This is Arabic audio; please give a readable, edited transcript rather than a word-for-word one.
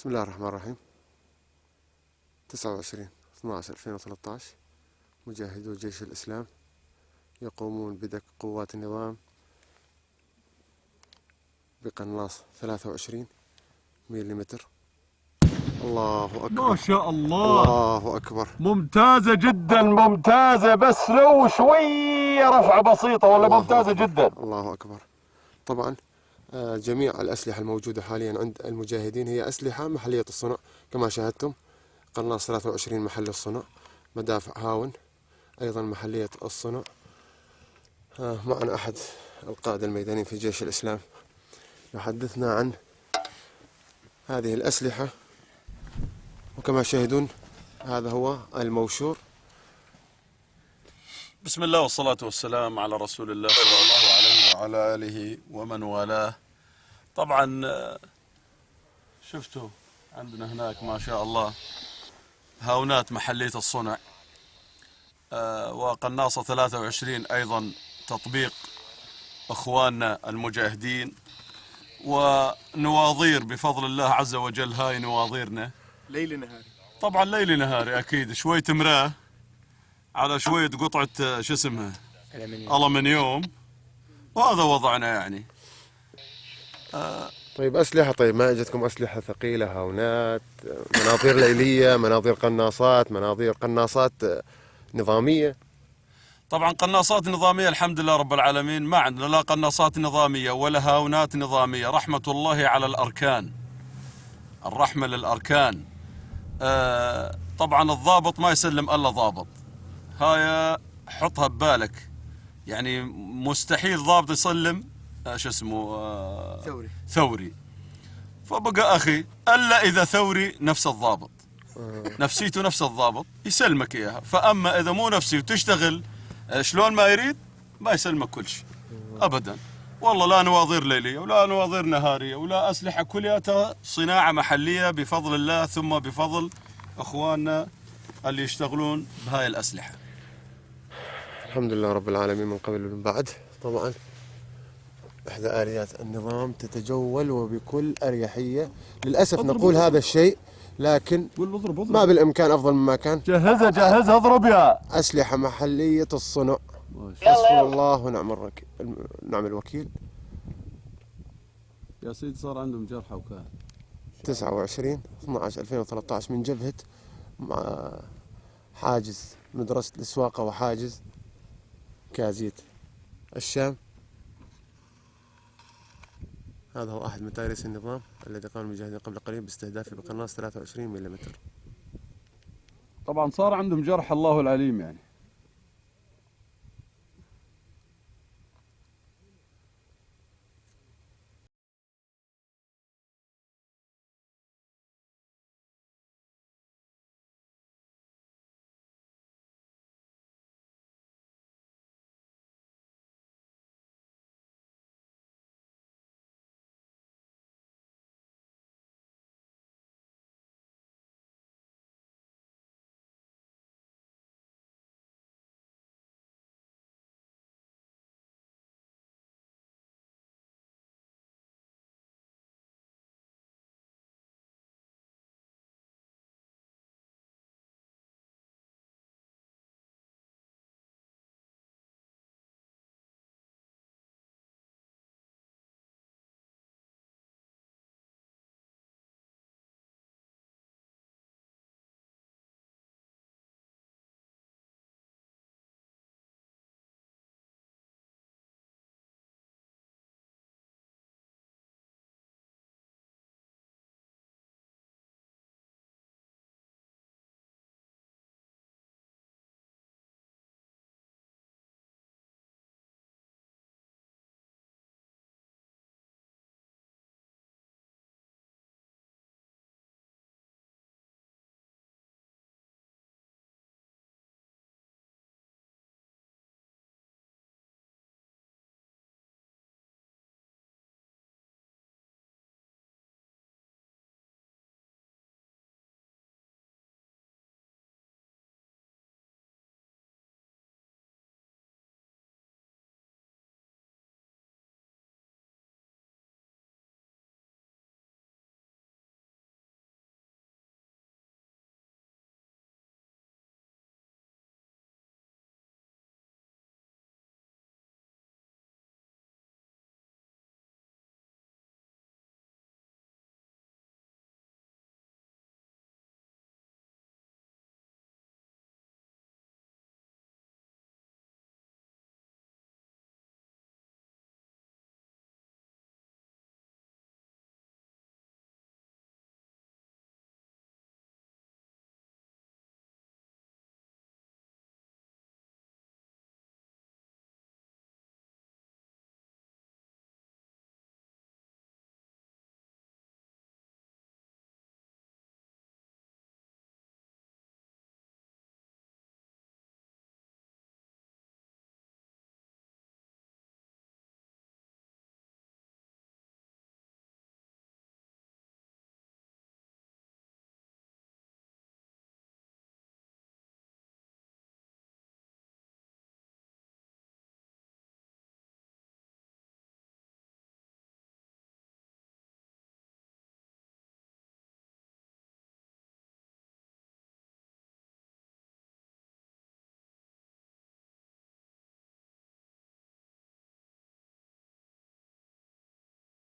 بسم الله الرحمن الرحيم. 29/12/2013 مجاهدو جيش الإسلام يقومون بدك قوات النظام بقناص 23 مليمتر. الله أكبر ما شاء الله، الله أكبر، ممتازة جدا، ممتازة، بس لو شوية رفعة بسيطة ولا الله ممتازة أكبر جدا. الله أكبر. طبعا جميع الأسلحة الموجودة حاليا عند المجاهدين هي أسلحة محلية الصنع كما شاهدتم. قناص 23 محل الصنع، مدافع هاون أيضا محلية الصنع. معنا أحد القادة الميدانيين في جيش الإسلام يحدثنا عن هذه الأسلحة، وكما تشاهدون هذا هو الموشور. بسم الله والصلاة والسلام على رسول الله صلى الله عليه وعلى آله ومن والاه. طبعا شفتوا عندنا هناك ما شاء الله هاونات محلية الصنع، وقناصة 23 أيضا تطبيق أخواننا المجاهدين، ونواظير بفضل الله عز وجل. هاي نواظيرنا ليل نهاري، طبعا ليل نهاري أكيد، شوية مراه على شوية قطعة شو اسمها ألمنيوم، وهذا وضعنا يعني. طيب أسلحة، طيب ما أجتكم أسلحة ثقيلة، هاونات، مناظير ليلية، مناظير قناصات، مناظير قناصات نظامية؟ طبعا قناصات نظامية الحمد لله رب العالمين، ما عندنا لا قناصات نظامية ولا هاونات نظامية. رحمة الله على الأركان، الرحمة للأركان. طبعا الضابط ما يسلم إلا ضابط، هاي حطها ببالك. يعني مستحيل ضابط يسلم شو اسمه ثوري. فبقى أخي إلا إذا ثوري نفس الضابط، نفسيته نفس الضابط يسلمك إياها. فأما إذا مو نفسي وتشتغل شلون ما يريد، ما يسلمك كل شيء أبدا. والله لا نواظير ليلية ولا نواظير نهارية ولا أسلحة، كلياتها صناعة محلية بفضل الله، ثم بفضل أخواننا اللي يشتغلون بهاي الأسلحة. الحمد لله رب العالمين من قبل ومن بعد. طبعا إحدى آليات النظام تتجول وبكل أريحية. للأسف نقول هذا الشيء، لكن ما بالإمكان أفضل مما كان. جهزها جهزها، اضرب يا أسلحة محلية الصنع، حسبنا الله ونعم الوكيل. يا سيدي صار عندهم جرحى وكان 29/12/2013 من جبهة مع حاجز مدرسة السواقة وحاجز كازيت الشام. هذا هو أحد متاريس النظام الذي قام المجاهدين قبل قليل باستهدافه بقناص 23 ملم. طبعا صار عندهم جرح، الله العليم يعني.